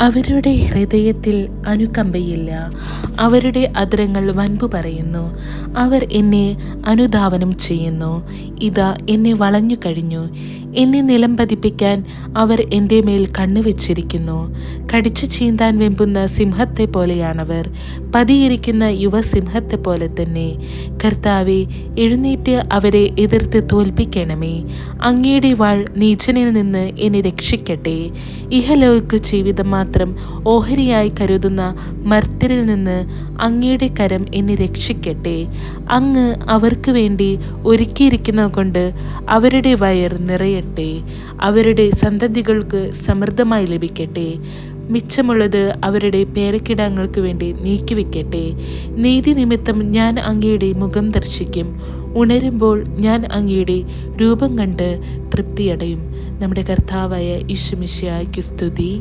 അവരുടെ ഹൃദയത്തിൽ അനുകമ്പയില്ല. അവരുടെ അധരങ്ങൾ വൻപു പറയുന്നു. അവർ എന്നെ അനുധാവനം ചെയ്യുന്നു. ഇതാ എന്നെ വളഞ്ഞു കഴിഞ്ഞു. എന്നെ നിലം പതിപ്പിക്കാൻ അവർ എൻ്റെ മേൽ കണ്ണുവെച്ചിരിക്കുന്നു. കടിച്ചു ചീന്താൻ വെമ്പുന്ന സിംഹത്തെ പോലെയാണവർ, പതിയിരിക്കുന്ന യുവസിംഹത്തെ പോലെ തന്നെ. കർത്താവെ, എഴുന്നേറ്റ് അവരെ എതിർത്ത് തോൽപ്പിക്കണമേ. അങ്ങയുടെ വാൾ നീചനിൽ നിന്ന് എന്നെ രക്ഷിക്കട്ടെ. ഇഹലോക ജീവിതം മാത്രം ഓഹരിയായി കരുതുന്ന മർത്യരിൽ നിന്ന് അങ്ങയുടെ കരം എന്നെ രക്ഷിക്കട്ടെ. അങ്ങ് അവർക്ക് വേണ്ടി ഒരുക്കിയിരിക്കുന്നത് കൊണ്ട് അവരുടെ വയർ നിറയട്ടെ. അവരുടെ സന്തതികൾക്ക് സമൃദ്ധമായി ലഭിക്കട്ടെ. മിച്ചമുള്ളത് അവരുടെ പേരക്കിടാങ്ങൾക്ക് വേണ്ടി നീക്കിവെക്കട്ടെ. നീതി നിമിത്തം ഞാൻ അങ്ങയുടെ മുഖം ദർശിക്കും. ഉണരുമ്പോൾ ഞാൻ അങ്ങയുടെ രൂപം കണ്ട് തൃപ്തിയടയും. നമ്മുടെ കർത്താവായ യേശു മിശിഹായ്ക്ക് സ്തുതി.